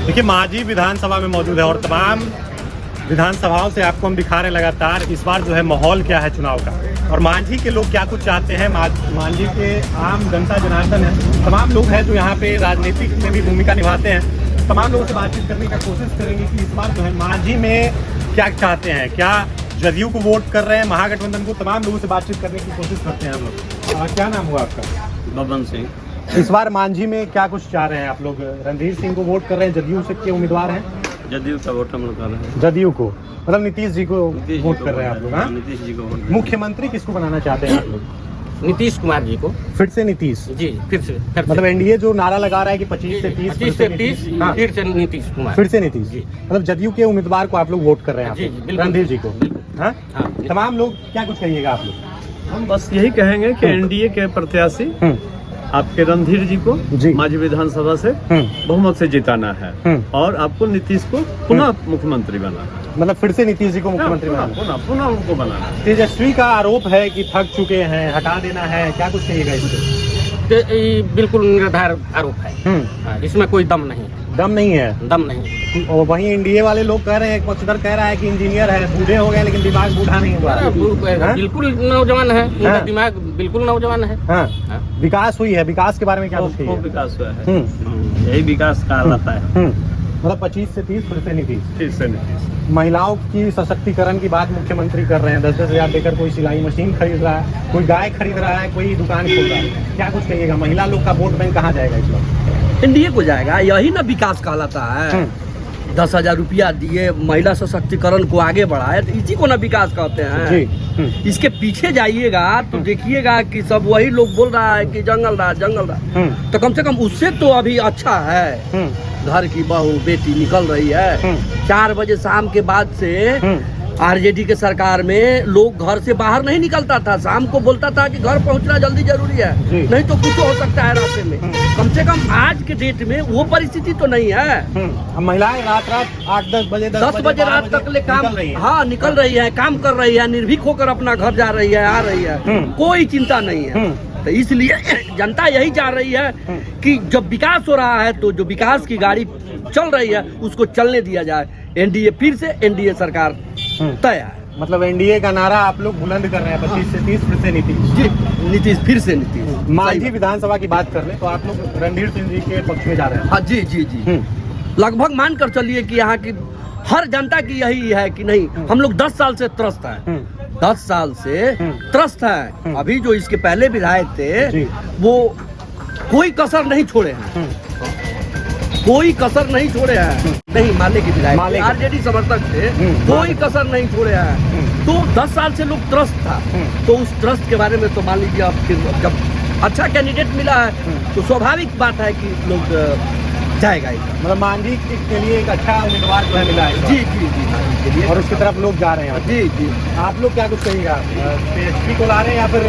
देखिए मांझी विधानसभा में मौजूद है और तमाम विधानसभाओं से आपको हम दिखा रहे हैं लगातार इस बार जो है माहौल क्या है चुनाव का और मांझी के लोग क्या कुछ चाहते हैं। मांझी के आम जनता जनार्दन है, तमाम लोग हैं जो यहाँ पे राजनीतिक में भी भूमिका निभाते हैं। तमाम लोगों से बातचीत करने का कोशिश करेंगे कि इस बार जो है मांझी में क्या चाहते हैं, क्या जदयू को वोट कर रहे हैं, महागठबंधन को। तमाम लोगों से बातचीत करने की कोशिश करते हैं हम लोग। क्या नाम हुआ आपका? बबन सिंह। इस बार मांझी में क्या कुछ चाह रहे हैं आप लोग? रणधीर सिंह को वोट कर रहे हैं, जदयू से के उम्मीदवार हैं? जदयू का वोट हम लोग कर रहे हैं। जदयू को मतलब नीतीश जी को वोट कर रहे हैं आप लोग? हाँ, नीतीश जी को वोट। मुख्यमंत्री किसको बनाना चाहते हैं आप लोग? नीतीश कुमार जी को। फिर से नीतीश जी, फिर से मतलब एनडीए जो नारा लगा रहा है कि 25 से 30 25 से 30 हाँ, फिर से नीतीश कुमार। फिर से नीतीश जी। मतलब जदयू के उम्मीदवार को आप लोग वोट कर रहे हैं? जी, आप जी, लोग? बिल्कुल। रणधीर जी को? हाँ? हाँ। तमाम लोग क्या कुछ कहिएगा आप लोग? हम बस यही कहेंगे कि एनडीए के प्रत्याशी आपके रणधीर जी को जी। मांझी विधानसभा से बहुमत से जिताना है और आपको नीतीश को पुनः मुख्यमंत्री बनाना है। मतलब फिर से नीतीश जी को मुख्यमंत्री बनाना? पुनः उनको बनाना है। तेजस्वी का आरोप है कि थक चुके हैं, हटा देना है, क्या कुछ कहिएगा इस पे? ये बिल्कुल निराधार आरोप है। हाँ, इसमें कोई दम नहीं है। दम नहीं है? दम नहीं। और वहीं एनडीए वाले लोग कह रहे हैं, एक पक्षधर कह रहा है कि इंजीनियर है, बूढ़े हो गए लेकिन दिमाग बूढ़ा नहीं हुआ। हाँ? बिल्कुल नौजवान है, उनका हाँ। दिमाग बिल्कुल नौजवान है। हाँ। हाँ। विकास हुई है, विकास के बारे में क्या कुछ खूब कहिए? विकास हुआ है। यही विकास कहलाता है। मतलब 25 से 30 फिर से नीतीश। फिर से नीतीश। महिलाओं की सशक्तिकरण की बात मुख्यमंत्री कर रहे हैं। 10-10 हजार देकर कोई सिलाई मशीन खरीद रहा है, कोई गाय खरीद रहा है, कोई दुकान खोल रहा है। क्या कुछ कहिएगा? महिला लोग का वोट बैंक कहाँ जाएगा इस बार? एनडीए को जाएगा, यही ना विकास कहलाता है। 10,000 रुपया दिए, महिला सशक्तिकरण को आगे बढ़ाए, तो इसी को ना विकास कहते हैं। जी। इसके पीछे जाइएगा तो देखिएगा कि सब वही लोग बोल रहा है कि जंगल रहा। तो कम से कम उससे तो अभी अच्छा है। घर की बहू बेटी निकल रही है। 4 बजे शाम के बाद से आरजेडी के सरकार में लोग घर से बाहर नहीं निकलता था। शाम को बोलता था कि घर पहुंचना जल्दी जरूरी है, नहीं तो कुछ हो सकता है रास्ते में। कम से कम आज के डेट में वो परिस्थिति तो नहीं है। अब महिलाएं रात 8-10 बजे 10 बजे रात तक ले काम निकल रही है, काम कर रही है, निर्भीक होकर अपना घर जा रही है, आ रही है, कोई चिंता नहीं है। तो इसलिए जनता यही चाह रही है कि जब विकास हो रहा है तो जो विकास की गाड़ी चल रही है उसको चलने दिया जाए। एनडीए फिर से एनडीए सरकार तय है। मतलब एनडीए का नारा आप लोग बुलंद कर रहे हैं, 25 से 30 फिर से नीतीश। जी, नीतीश फिर से नीतीश। मांझी विधानसभा की बात कर ले तो आप लोग रणधीर सिंह जी के पक्ष में जा रहे हैं? हाँ जी जी जी। लगभग मान कर चलिए कि यहाँ की हर जनता की यही है कि नहीं, हम लोग 10 साल से त्रस्त हैं। 10 साल से त्रस्त हैं। अभी जो इसके पहले विधायक थे वो कोई कसर नहीं छोड़े हैं, कोई कसर नहीं छोड़े हैं। नहीं, माले के विधायक आरजेडी समर्थक थे, कोई कसर नहीं छोड़े हैं। तो 10 साल से लोग त्रस्त था, तो उस त्रस्त के बारे में तो मान लीजिए अब फिर जब अच्छा कैंडिडेट मिला है तो स्वाभाविक बात है कि लोग जाएगा। मतलब मांझी के लिए एक अच्छा उम्मीदवार जो है मिला है। जी जी जी। और उसकी तरफ लोग जा रहे हैं। जी जी। आप लोग क्या कुछ कहिएगा? तेजस्वी को ला रहे हैं या फिर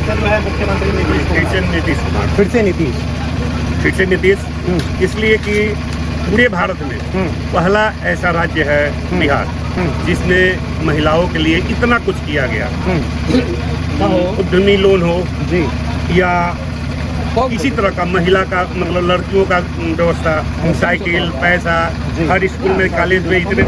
से जो है मुख्यमंत्री नीतीश को? फिर से नीतीश कुमार। फिर से नीतीश। फिर से नीतीश इसलिए कि पूरे भारत में पहला ऐसा राज्य है बिहार जिसमें महिलाओं के लिए इतना कुछ किया गया। उद्यमी लोन हो जी या किसी तरह का महिला का मतलब लड़कियों का व्यवस्था, साइकिल, पैसा, हर स्कूल में कॉलेज में इतने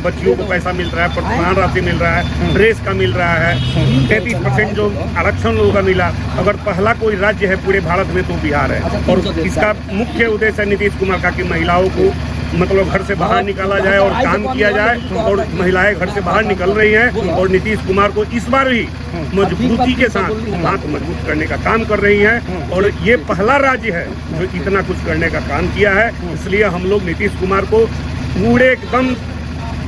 बच्चियों को पैसा मिल रहा है, प्रोत्साहन राशि मिल रहा है, ड्रेस का मिल रहा है। 33% जो आरक्षण लोगों का मिला। अगर पहला कोई राज्य है पूरे भारत में तो बिहार है। और इसका मुख्य उद्देश्य है नीतीश कुमार का कि महिलाओं को मतलब घर से बाहर निकाला जाए और काम किया जाए। और महिलाएं घर से बाहर निकल रही हैं और नीतीश कुमार को इस बार भी मजबूती के साथ हाथ मजबूत करने का काम कर रही हैं। और ये पहला राज्य है जो इतना कुछ करने का काम किया है। इसलिए हम लोग नीतीश कुमार को पूरे एकदम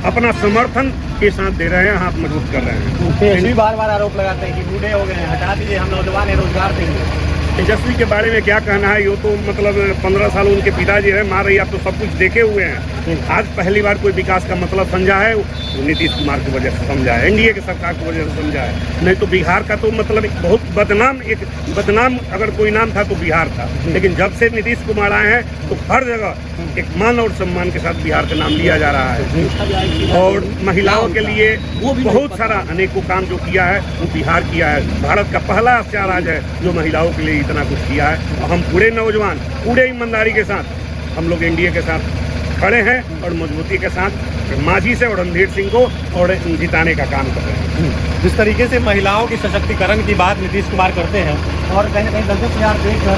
अपना समर्थन के साथ दे रहे हैं, हाथ मजबूत कर रहे हैं। तेजस्वी बार आरोप लगाते हैं कि बूढ़े हो गए हैं, हटा दीजिए, हम नौजवान है, रोजगार देंगे। तेजस्वी के बारे में क्या कहना है? यो तो मतलब 15 साल उनके पिताजी है, मार रही, आप तो सब कुछ देखे हुए हैं। आज पहली बार कोई विकास का मतलब समझा है वो नीतीश कुमार की वजह से समझा है, एनडीए की सरकार की वजह से समझा है। नहीं तो बिहार का तो मतलब एक बहुत बदनाम अगर कोई नाम था तो बिहार था। लेकिन जब से नीतीश कुमार आए हैं तो हर जगह एक मान और सम्मान के साथ बिहार का नाम लिया जा रहा है। और महिलाओं के लिए बहुत सारा अनेकों काम जो किया है वो बिहार किया है। भारत का पहला ऐसा राज्य है जो महिलाओं के लिए इतना कुछ किया है। और हम पूरे नौजवान पूरे ईमानदारी के साथ हम लोग एनडीए के साथ खड़े हैं और मजबूती के साथ मांझी से और रणधीर सिंह को और जिताने का काम कर रहे हैं। जिस तरीके से महिलाओं की सशक्तिकरण की बात नीतीश कुमार करते हैं और कहीं ना कहीं 10-10 हज़ार देकर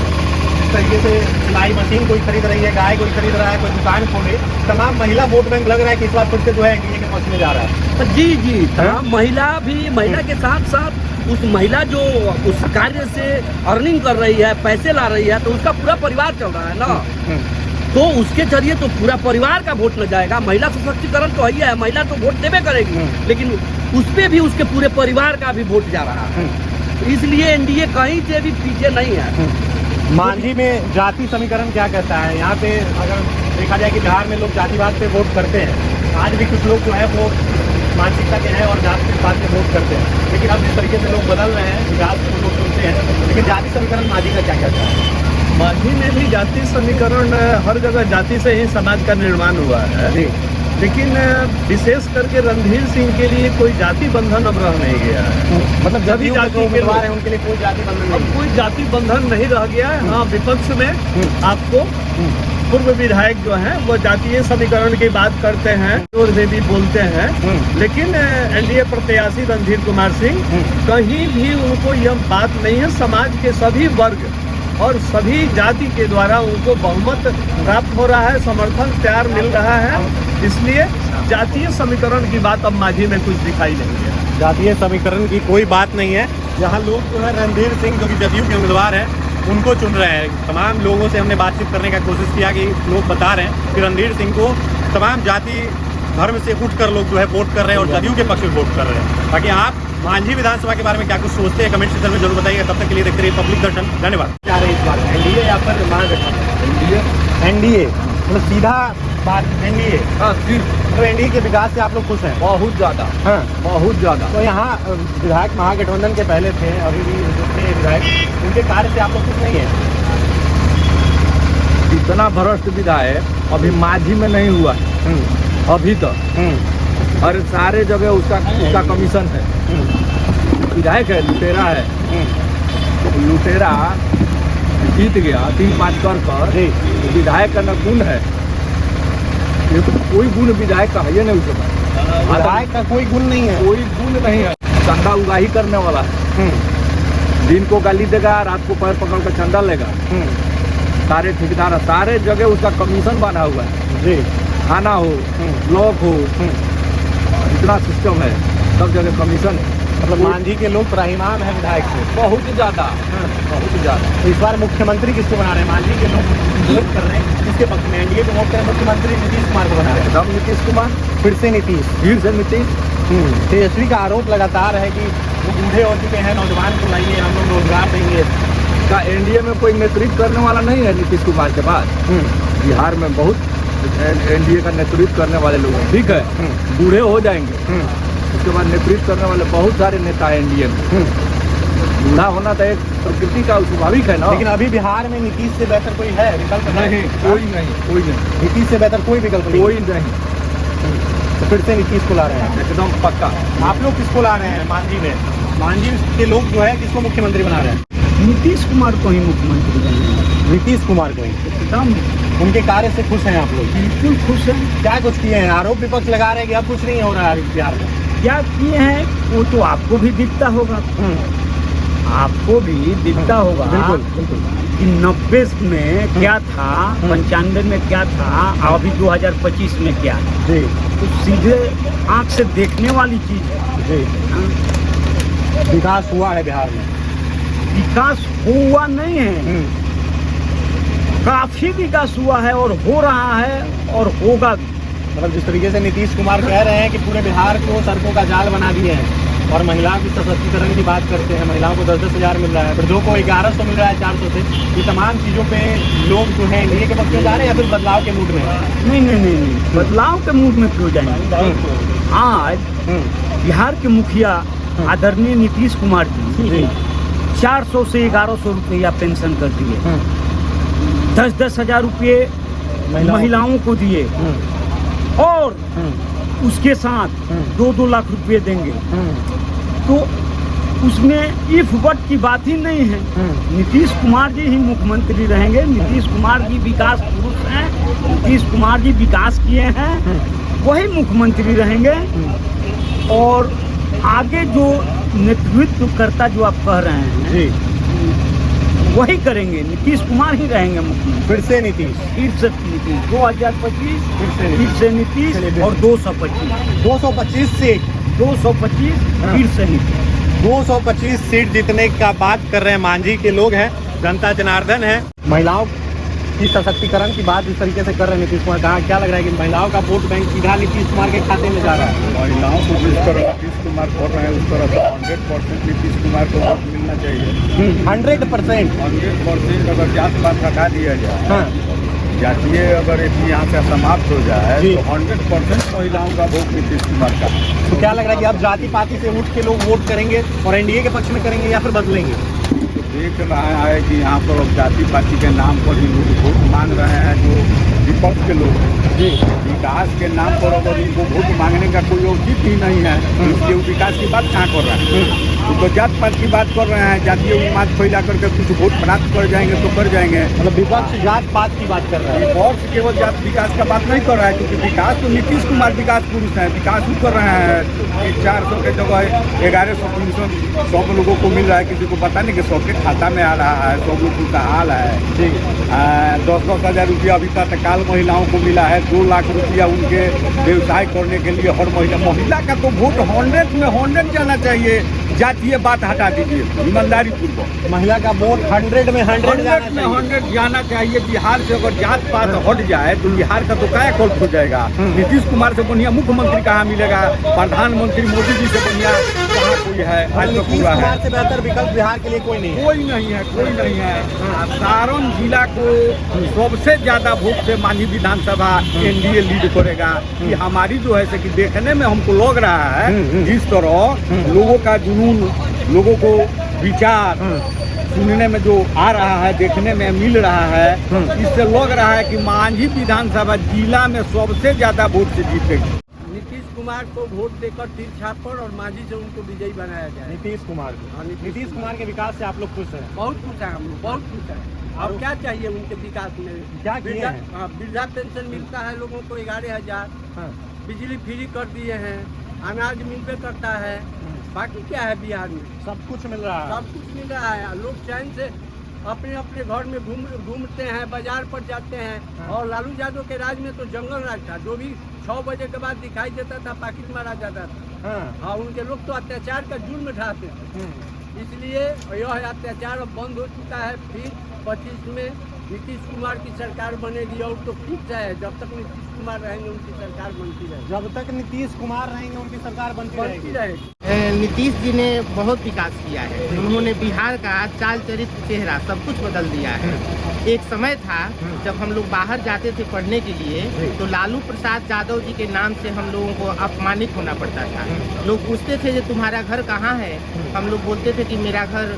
जिस तरीके से सिलाई मशीन कोई खरीद रही है, गाय कोई खरीद रहा है, कोई दुकान खोले, तमाम महिला वोट बैंक लग रहा है कि इस बार फिर से जो है एनडीए के पक्ष में जा रहा है। जी तमाम महिला के साथ साथ उस महिला जो उस कार्य से अर्निंग कर रही है, पैसे ला रही है, तो उसका पूरा परिवार चल रहा है ना, तो उसके जरिए तो पूरा परिवार का वोट न जाएगा। महिला सशक्तिकरण तो है, महिला तो वोट देवे करेगी, लेकिन उस पे भी उसके पूरे परिवार का भी वोट जा रहा है। इसलिए एनडीए कहीं से भी पीछे नहीं है। मांझी में जाति समीकरण क्या कहता है? यहाँ पे अगर देखा जाए कि बिहार में लोग जातिवाद पे वोट करते हैं, आज भी कुछ लोग जो है वो मानसिकता के हैं और जाति के बात पे वोट करते हैं, लेकिन अब जिस तरीके से लोग बदल रहे हैं, विकास को लोग सुनते हैं, लेकिन जाति समीकरण मांझी का क्या कहता है? मांझी में भी जाति समीकरण, हर जगह जाति से ही समाज का निर्माण हुआ है, लेकिन विशेष करके रणधीर सिंह के लिए कोई जाति बंधन अब रह नहीं गया है। मतलब सभी जाति के लोग हैं, उनके लिए कोई जाति बंधन अब नहीं। कोई जाति बंधन नहीं रह गया है। हाँ, विपक्ष में आपको पूर्व विधायक जो हैं वो जातीय समीकरण की बात करते हैं और वे भी बोलते हैं, लेकिन एनडीए प्रत्याशी रणधीर कुमार सिंह कहीं भी उनको यह बात नहीं है। समाज के सभी वर्ग और सभी जाति के द्वारा उनको बहुमत प्राप्त हो रहा है, समर्थन प्यार मिल रहा है, इसलिए जातीय समीकरण की बात अब मांझी में कुछ दिखाई नहीं है। जातीय समीकरण की कोई बात नहीं है। यहाँ लोग जो है रणधीर सिंह जो कि जदयू के उम्मीदवार हैं उनको चुन रहे हैं। तमाम लोगों से हमने बातचीत करने का कोशिश किया कि लोग बता रहे हैं कि रणधीर सिंह को तमाम जाति धर्म से उठकर लोग जो है वोट कर रहे हैं और जदयू के पक्ष में वोट कर रहे हैं। ताकि आप मांझी विधानसभा के बारे में क्या कुछ सोचते हैं कमेंट सेक्शन में जरूर बताइएगा। तब तक के लिए देखते रहिए पब्लिक दर्शन। धन्यवाद। क्या रहे इस बार एनडीए या फिर महागठबंधन? एनडीए मतलब सीधा बात एनडीए। हाँ, तो एनडीए के विकास से आप लोग खुश हैं? बहुत ज्यादा, हाँ, बहुत ज्यादा। तो यहाँ विधायक महागठबंधन के पहले थे, अभी भी जो थे विधायक, उनके कार्य से आप लोग खुश नहीं है? इतना भ्रष्ट विधायक अभी मांझी में नहीं हुआ अभी तक, और सारे जगह उसका कमीशन है। विधायक है, लुटेरा है, लुटेरा जीत गया 3-5 कर विधायक का न गुण है, ये तो कोई गुण विधायक का है नहीं। उसके विधायक का कोई गुण नहीं है, कोई गुण नहीं है। चंदा उगाही करने वाला है, दिन को गाली देगा, रात को पैर पकड़ कर चंदा लेगा। सारे ठेकेदार, सारे जगह उसका कमीशन बना हुआ है जी। थाना हो, ब्लॉक हो, इतना सिस्टम है, सब जगह कमीशन है। मतलब मांझी के लोग त्राहिमाम है विधायक से बहुत ज़्यादा, बहुत ज़्यादा। तो इस बार मुख्यमंत्री किसको बना रहे हैं? मांझी के लोग वोट कर रहे हैं किसके पक्ष में? एनडीए को वोट करें, मुख्यमंत्री नीतीश कुमार को बना रहे हैं। एकदम नीतीश कुमार, फिर से नीतीश, फिर से नीतीश। तेजस्वी का आरोप लगातार है कि वो बूढ़े हो चुके हैं, नौजवान को लाइए, हम लोग रोजगार देंगे। का एनडीए में कोई नेतृत्व करने वाला नहीं है नीतीश कुमार के बाद। बिहार में बहुत एनडीए का नेतृत्व करने वाले लोग हैं, ठीक है, बूढ़े हो जाएंगे, उसके बाद नेतृत्व करने वाले बहुत सारे नेता हैं एनडीए में। बूढ़ा होना तो एक प्रकृति का स्वाभाविक है ना। लेकिन अभी बिहार में नीतीश से बेहतर कोई है? विकल्प नहीं, कोई नहीं, कोई नहीं। नीतीश से बेहतर कोई विकल्प नहीं, कोई नहीं। तो फिर से नीतीश को ला रहे हैं एकदम पक्का। आप लोग किसको ला रहे हैं? मांझी में, मांझी के लोग जो है किसको मुख्यमंत्री बना रहे हैं? नीतीश कुमार को ही मुख्यमंत्री बनाएंगे। नीतीश कुमार को ही एकदम उनके कार्य से खुश हैं आप लोग? बिल्कुल खुश हैं। क्या कुछ किए हैं? आरोप विपक्ष लगा रहे हैं कि अब कुछ नहीं हो रहा है बिहार में। क्या किए हैं वो तो आपको भी दिखता होगा, आपको भी दिखता होगा कि 90 में क्या था, 95 में क्या था, अभी 2025 में क्या है। जी, तो सीधे आंख से देखने वाली चीज है। जी, विकास हुआ है बिहार में? विकास हुआ नहीं है, काफी विकास हुआ है और हो रहा है और होगा भी। मतलब जिस तरीके से नीतीश कुमार कह रहे हैं कि पूरे बिहार को सड़कों का जाल बना दिए हैं और महिलाओं की सशक्तिकरण की बात करते हैं, महिलाओं को 10-10 हज़ार मिल रहा है, फिर 2 को 1100 मिल रहा है 400 से, ये तमाम चीज़ों पे लोग जो है एनडीए के पक्ष में जा रहे हैं या फिर बदलाव के मूड में? नहीं, बदलाव के मूड में क्यों जाएंगे? आज बिहार के मुखिया आदरणीय नीतीश कुमार जी 400 से 1100 रुपया पेंशन कर दिए, 10-10 हज़ार रुपये महिलाओं को दिए और उसके साथ 2-2 लाख रुपये देंगे। तो उसमें इफ बट की बात ही नहीं है। नीतीश कुमार जी ही मुख्यमंत्री रहेंगे। नीतीश कुमार जी विकास पुरुष हैं, नीतीश कुमार जी विकास किए हैं, वही मुख्यमंत्री रहेंगे। और आगे जो नेतृत्वकर्ता जो आप कह रहे हैं जी, वही करेंगे, नीतीश कुमार ही रहेंगे मुख्यमंत्री। फिर से नीतीश, फिर से नीतीश 2025, फिर से नीतीश। फिर से नीतीश और 225 225 सीट, 225 फिर से नीतीश। 225 सीट जीतने का बात कर रहे हैं मांझी के लोग हैं, जनता जनार्दन है। महिलाओं की सशक्तिकरण की बात इस तरीके से कर रहे हैं नीतीश कुमार। कहा क्या लग रहा है कि महिलाओं का वोट बैंक सीधा नीतीश कुमार के खाते में जा रहा है? महिलाओं को जिस तरह नीतीश कुमार कर रहे हैं उस तरह 100% नीतीश कुमार को वोट मिलना चाहिए। 100%। 100% अगर जात पात हटा दिया जाए, हाँ, जातीय अगर यहाँ से समाप्त हो जाए जी। तो 100% महिलाओं का वोट नीतीश कुमार का है। तो क्या लग रहा है कि अब जाति पाति से उठ के लोग वोट करेंगे और एनडीए के पक्ष में करेंगे या फिर बदलेंगे? तो देख रहा है कि यहाँ पर अब जाति पाति के नाम पर ही लोग वोट मांग रहे हैं, जो विपक्ष के लोग हैं। जी, विकास के नाम पर अगर इनको वोट मांगने का कोई औचित्य ही नहीं है, इसलिए वो विकास की बात कहाँ कर रहे हैं? तो जात पात की बात कर रहे हैं, जातीय उन्माद फैला करके कुछ वोट प्राप्त कर जाएंगे तो कर जाएंगे। मतलब विपक्ष जात पात की बात कर रहा है। विपक्ष केवल जात विकास का बात नहीं कर रहा है, क्योंकि विकास तो नीतीश कुमार विकास पुरुष हैं, विकास वो कर रहे हैं। 400 के जगह 1100 300 100 लोगों को मिल रहा है, किसी को पता नहीं कि 100 के खाता में आ रहा है, 100 लोगों का हाल है। जी, 10-10 हज़ार रुपया अभी तत्काल महिलाओं को मिला है, 2 लाख रुपया उनके व्यवसाय करने के लिए हर महिला का तो वोट 100 में 100 जाना चाहिए। जातीय बात हटा दीजिए, ईमानदारी पूर्वक महिला का वोट 100 में 100 जाना 100 में चाहिए। 100 जाना चाहिए। बिहार से अगर जात पात हट जाए तो बिहार का तो क्या कल्प हो जाएगा। नीतीश कुमार से बढ़िया मुख्यमंत्री कहाँ मिलेगा? प्रधानमंत्री मोदी जी से बढ़िया कहाँ कोई है? आज तो नीतीश पूरा है, कुमार से बेहतर विकल्प बिहार के लिए कोई नहीं है। कोई नहीं है, कोई नहीं है। सारण जिला को सबसे ज्यादा वोट से मांझी विधानसभा एनडीए लीड करेगा। कि हमारी जो है कि देखने में हमको लग रहा है जिस तरह लोगों का जुनून, लोगों को विचार सुनने में जो आ रहा है, देखने में मिल रहा है, इससे लग रहा है कि मांझी विधानसभा जिला में सबसे ज्यादा वोट से जीतेगी। नीतीश कुमार को वोट देकर तीर छापर और मांझी से उनको विजयी बनाया जाए। नीतीश कुमार को, नीतीश कुमार के विकास से आप लोग खुश हैं? बहुत कुछ है, हम लोग बहुत कुछ है। और क्या चाहिए उनके विकास में? क्या किए हैं? वृद्धा पेंशन मिलता है लोगों को 11,000, हाँ, बिजली फ्री कर दिए हैं, अनाज मिलते करता है। बाकी क्या है बिहार में? सब कुछ मिल रहा है। सब कुछ मिल रहा है। लोग चैन से अपने अपने घर में घूमते हैं, बाजार पर जाते हैं। और लालू यादव के राज में तो जंगल राज था, जो भी 6 बजे के बाद दिखाई देता था पाकिट मारा जाता था। हाँ, उनके लोग तो अत्याचार का जुर्म ढाते थे, इसलिए यह अत्याचार अब बंद हो चुका है। फिर 25 में नीतीश कुमार की सरकार बनेगी और तो फिक्स है, जब तक नीतीश कुमार रहेंगे उनकी सरकार बनती रहेगी। जब तक नीतीश कुमार रहेंगे उनकी सरकार बनती रहेगी। नीतीश जी ने बहुत विकास किया है। उन्होंने बिहार का चाल चरित्र, चेहरा सब कुछ बदल दिया है। एक समय था जब हम लोग बाहर जाते थे पढ़ने के लिए तो लालू प्रसाद यादव जी के नाम से हम लोगों को अपमानित होना पड़ता था। लोग पूछते थे कि तुम्हारा घर कहाँ है, हम लोग बोलते थे कि मेरा घर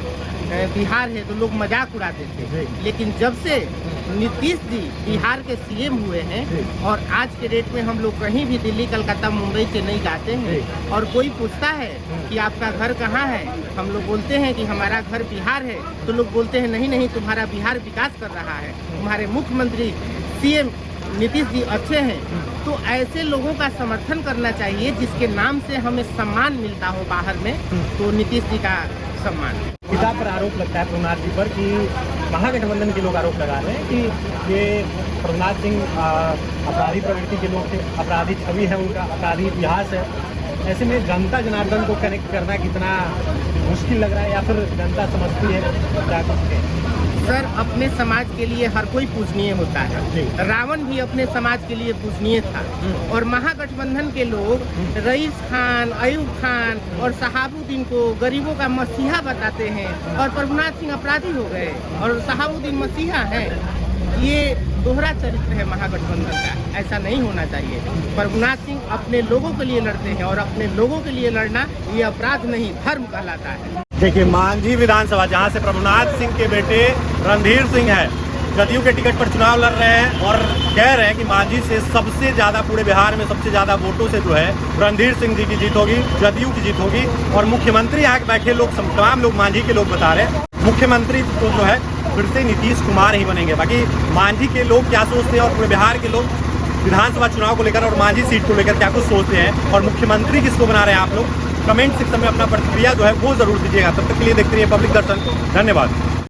बिहार है, तो लोग मजाक उड़ाते थे। लेकिन जब से नीतीश जी बिहार के सीएम हुए हैं और आज के डेट में हम लोग कहीं भी दिल्ली, कलकत्ता, मुंबई, चेन्नई जाते हैं और कोई पूछता है कि आपका घर कहाँ है, हम लोग बोलते हैं कि हमारा घर बिहार है, तो लोग बोलते हैं नहीं नहीं, तुम्हारा बिहार विकास कर रहा है, तुम्हारे मुख्यमंत्री सीएम नीतीश जी अच्छे हैं। तो ऐसे लोगों का समर्थन करना चाहिए जिसके नाम से हमें सम्मान मिलता हो बाहर में, तो नीतीश जी का सम्मान। पिता पर आरोप लगता है प्रभुनाथ जी पर कि महागठबंधन के लोग आरोप लगा रहे हैं कि ये प्रभुनाथ सिंह अपराधी प्रवृत्ति के लोग थे, अपराधी छवि है उनका, अपराधी इतिहास है। ऐसे में जनता जनार्दन को कनेक्ट करना कितना मुश्किल लग रहा है, या फिर जनता समझती है क्या कुछ है? सर, अपने समाज के लिए हर कोई पूजनीय होता है। रावण भी अपने समाज के लिए पूजनीय था। और महागठबंधन के लोग रईस खान, अयूब खान और शहाबुद्दीन को गरीबों का मसीहा बताते हैं और प्रभुनाथ सिंह अपराधी हो गए और शहाबुद्दीन मसीहा है। ये दोहरा चरित्र है महागठबंधन का, ऐसा नहीं होना चाहिए। प्रभुनाथ सिंह अपने लोगों के लिए लड़ते हैं और अपने लोगों के लिए लड़ना ये अपराध नहीं, धर्म कहलाता है। देखिए, मांझी विधानसभा जहां से प्रभुनाथ सिंह के बेटे रणधीर सिंह है, जदयू के टिकट पर चुनाव लड़ रहे हैं और कह रहे हैं कि मांझी से सबसे ज्यादा पूरे बिहार में सबसे ज्यादा वोटों से जो है रणधीर सिंह जी की जीत होगी, जदयू की जीत होगी। और मुख्यमंत्री यहाँ के बैठे लोग, तमाम लोग मांझी के लोग बता रहे हैं मुख्यमंत्री तो जो है फिर से नीतीश कुमार ही बनेंगे। बाकी मांझी के लोग क्या सोचते हैं और पूरे बिहार के लोग विधानसभा चुनाव को लेकर और मांझी सीट को लेकर क्या कुछ सोचते हैं और मुख्यमंत्री किसको बना रहे हैं, आप लोग कमेंट सेक्शन में अपना प्रतिक्रिया जो है वो जरूर दीजिएगा। तब तक के लिए देखते रहिए पब्लिक दर्शन। धन्यवाद।